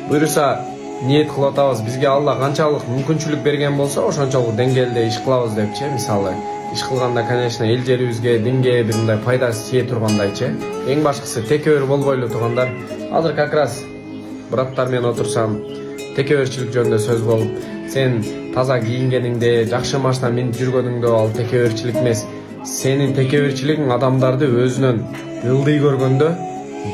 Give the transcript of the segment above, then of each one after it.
Буюрса ниет кылып атабыз. Бизге Алла канчалык мүмкүнчүлүк берген болсо, ошончолук деңгээлде иш кылабыз депчи. Мисалы, иш кылганда, конечно, эл жерибизге, динге бир мындай пайдасы тие тургандайчы. Эң башкысы текебер болбой эле тургандар. Азыр как раз браттар менен отурсам, текеберчилик жөнүндө сөз болуп, сен таза кийингениңде, жакшы машина минип жүргөнүңдө ал текеберчилик эмес. Сенин текеберчилигиң адамдарды өзүнөн ылдый көргөндө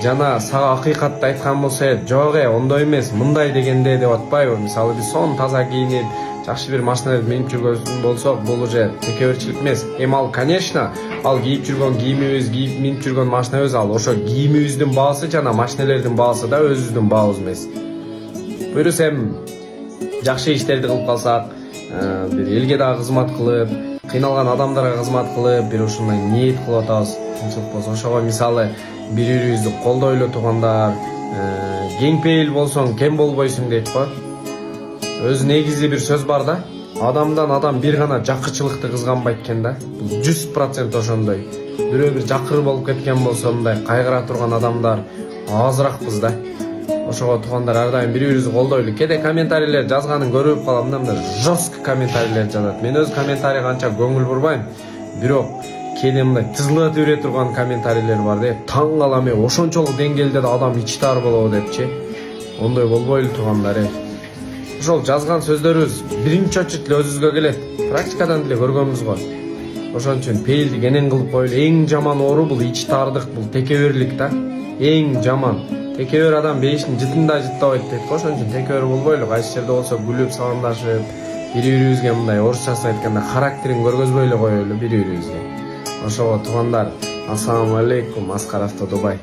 жана сага акыйкатты айткан болсо, жок ондой эмес, мындай дегенде деп атпайбы? Мисалы биз сонун таза кийинип, жакшы бир машинада минип жүргөн болсок, бул уже текеберчилик эмес. Эми ал, конечно, ал кийип жүргөн кийимибиз, кийип минип жүргөн машинабыз, ал ошо кийимибиздин баасы жана машинелердин баасы да өзүбүздүн баабыз эмес. Буюрса эми жакшы иштерди кылып калсак, бир элге дагы кызмат кылып, кыйналган адамдарга кызмат кылып, бир ушундай ниет кылып атабыз. Тынчылык болсо, ошого мисалы бири-бирибизди колдой эле тургандар, кең пейил болсоң кем болбойсуң дейт го. Өзү негизи бир сөз бар да, адамдан адам бир гана жакырчылыкты кызганбайт экен да. Бул 100% ошондой. Бирөө бир жакыр болуп кеткен болсо, мындай кайгыра турган адамдар азыракпыз да. Ошого туугандар ар дайым бири-бирибизди колдойлу. Кээде комментарийлер жазганын көрүп калам, мындай жестко комментарийлер жазат. Мен өз комментарийге анча көңүл бурбайм. Бирок кээде мындай тызылатып бере турган комментарийлер бар да. Таң калам, ошончолук деңгээлде да адам ичи тар болобу депчи. Ондой болбойлу туугандар. Ошол жазган сөздөрүбүз биринчи очередь эле өзүбүзгө келет. Практикадан деле көргөнбүз го. Ошон үчүн пейилди кенен кылып коелу. Эң жаман оору бул ичи тардык, бул текеберлик да. Эң жаман. Текебер адам бейиштин жытында жыттабайт дейт го. Ошон үчүн текебер болбойлу. Кайсы жерде болсо күлүп, саламдашып, бири-бирибизге мындай орусчасын айтканда характерин көргөзбөй эле коелу бири-бирибизге. Ошого туугандар, ассаламу алейкум, Аскар Авто Дубай.